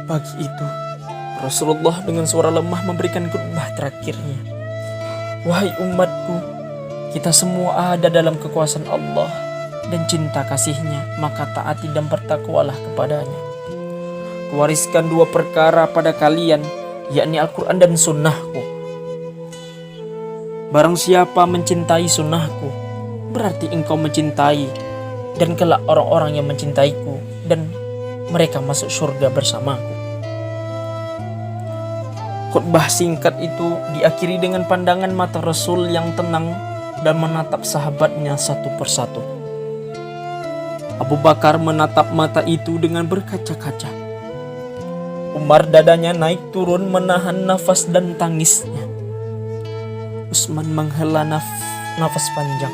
Pagi itu, Rasulullah dengan suara lemah memberikan khutbah terakhirnya. Wahai umatku, kita semua ada dalam kekuasaan Allah dan cinta kasih-Nya, maka taati dan bertakwalah kepadanya. Kuwariskan dua perkara pada kalian, yakni Al-Quran dan sunnahku. Barang siapa mencintai sunnahku, berarti engkau mencintai, dan kelak orang-orang yang mencintaiku, dan mereka masuk surga bersamaku. Khutbah singkat itu diakhiri dengan pandangan mata Rasul yang tenang dan menatap sahabatnya satu persatu. Abu Bakar menatap mata itu dengan berkaca-kaca. Umar dadanya naik turun menahan nafas dan tangisnya. Utsman menghela nafas panjang.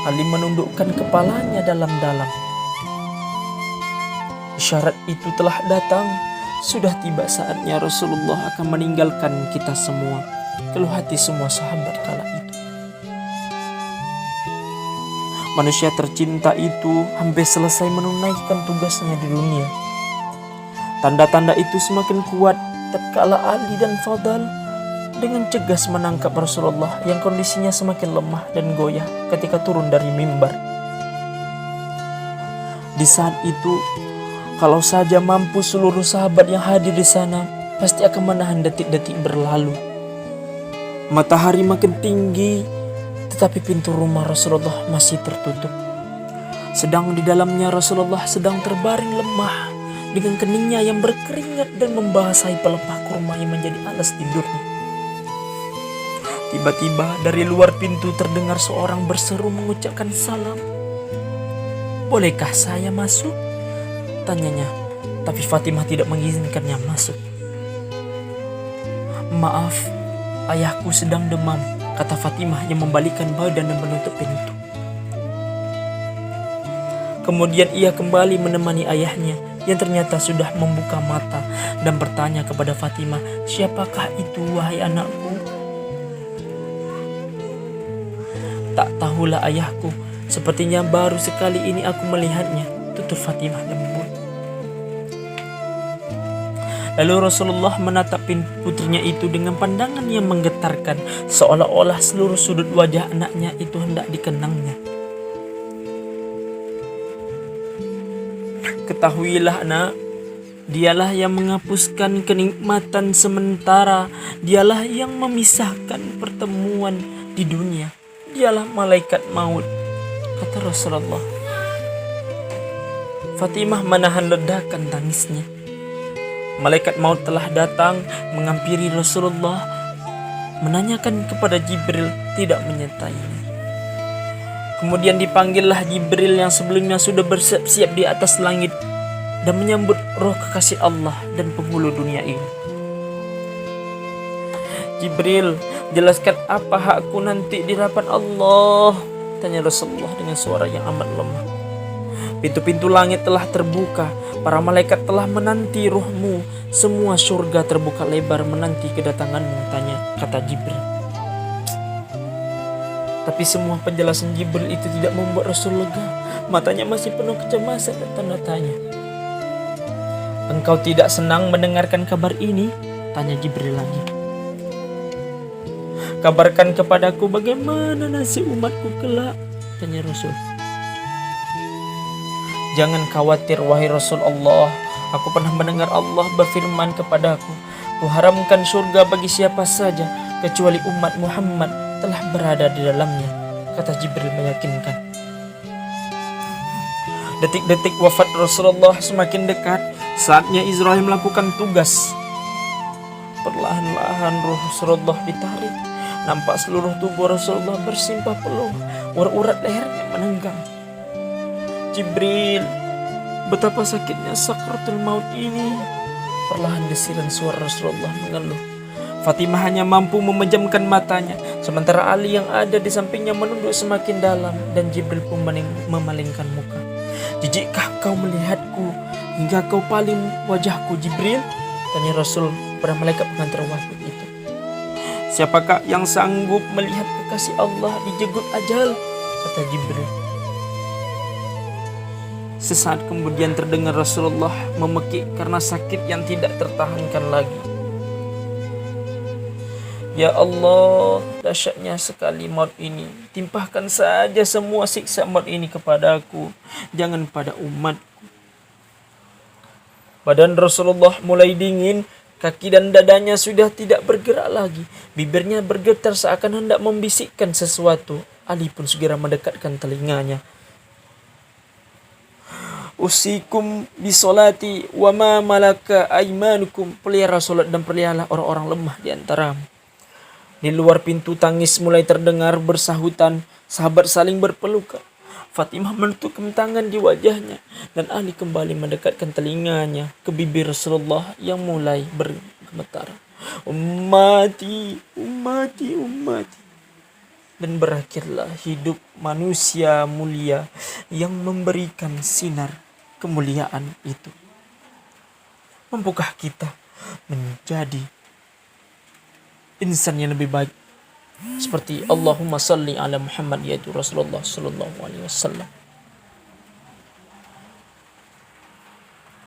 Ali menundukkan kepalanya dalam-dalam. Isyarat itu telah datang. Sudah tiba saatnya Rasulullah akan meninggalkan kita semua. Keluh hati semua sahabat kala itu. Manusia tercinta itu hampir selesai menunaikan tugasnya di dunia. Tanda-tanda itu semakin kuat tatkala Ali dan Fadl dengan cegas menangkap Rasulullah yang kondisinya semakin lemah dan goyah ketika turun dari mimbar. Di saat itu, kalau saja mampu seluruh sahabat yang hadir di sana, pasti akan menahan detik-detik berlalu. Matahari makin tinggi, tetapi pintu rumah Rasulullah masih tertutup. Sedang di dalamnya Rasulullah sedang terbaring lemah dengan keningnya yang berkeringat dan membasahi pelepah kurma yang menjadi alas tidurnya. Tiba-tiba dari luar pintu terdengar seorang berseru mengucapkan salam. "Bolehkah saya masuk?" tanyanya, tapi Fatimah tidak mengizinkannya masuk. "Maaf, ayahku sedang demam," kata Fatimah yang membalikkan badan dan menutup pintu. Kemudian ia kembali menemani ayahnya yang ternyata sudah membuka mata dan bertanya kepada Fatimah, "Siapakah itu, wahai anakku?" "Tak tahulah ayahku, sepertinya baru sekali ini aku melihatnya," tutur Fatimah lembut. Lalu Rasulullah menatap putrinya itu dengan pandangan yang menggetarkan, seolah-olah seluruh sudut wajah anaknya itu hendak dikenangnya. "Ketahuilah nak, dialah yang menghapuskan kenikmatan sementara, dialah yang memisahkan pertemuan di dunia, dialah malaikat maut," kata Rasulullah. Fatimah menahan ledakan tangisnya. Malaikat maut telah datang menghampiri Rasulullah, menanyakan kepada Jibril, tidak menyertainya. Kemudian dipanggillah Jibril yang sebelumnya sudah bersiap-siap di atas langit dan menyambut roh kekasih Allah dan penghulu dunia ini. "Jibril, jelaskan apa hakku nanti di hadapan Allah?" tanya Rasulullah dengan suara yang amat lemah. "Pintu-pintu langit telah terbuka, para malaikat telah menanti ruhmu, semua surga terbuka lebar menanti kedatanganmu," kata Jibril. Tapi semua penjelasan Jibril itu tidak membuat Rasul lega. Matanya masih penuh kecemasan dan tanda tanya. "Engkau tidak senang mendengarkan kabar ini?" tanya Jibril lagi. "Kabarkan kepadaku bagaimana nasib umatku kelak," tanya Rasul. "Jangan khawatir wahai Rasulullah, aku pernah mendengar Allah berfirman kepadaku, kuharamkan surga bagi siapa saja kecuali umat Muhammad telah berada di dalamnya," kata Jibril meyakinkan. Detik-detik wafat Rasulullah semakin dekat. Saatnya Israel melakukan tugas. Perlahan-lahan roh Rasulullah ditarik. Nampak seluruh tubuh Rasulullah bersimpah peluh, urat-urat lehernya menenggang. "Jibril, betapa sakitnya sakratul maut ini," perlahan desiran suara Rasulullah mengeluh. Fatimah hanya mampu memejamkan matanya, sementara Ali yang ada di sampingnya menunduk semakin dalam dan Jibril pun memalingkan muka. "Jijikkah kau melihatku hingga kau paling wajahku, Jibril?" tanya Rasul pada malaikat pengantar wahyu itu. "Siapakah yang sanggup melihat kekasih Allah dijegut ajal?" kata Jibril. Sesaat kemudian terdengar Rasulullah memekik karena sakit yang tidak tertahankan lagi. Ya Allah, dahsyatnya sekali maut ini. Timpahkan saja semua siksa maut ini kepadaku, jangan pada umatku. Badan Rasulullah mulai dingin, kaki dan dadanya sudah tidak bergerak lagi. Bibirnya bergetar seakan hendak membisikkan sesuatu. Ali pun segera mendekatkan telinganya. Usikum bisolati wa ma malaka aimanukum. Pelihara solat dan pelihara orang-orang lemah di antaramu. Di luar pintu tangis mulai terdengar bersahutan, sahabat saling berpelukan. Fatimah menutupkan tangan di wajahnya dan Ali kembali mendekatkan telinganya ke bibir Rasulullah yang mulai bergemetar. Ummati, ummati, ummati. Dan berakhirlah hidup manusia mulia yang memberikan sinar kemuliaan itu. Mampukah kita menjadi insan yang lebih baik seperti Allahumma salli ala Muhammad yaitu Rasulullah sallallahu alaihi wasallam.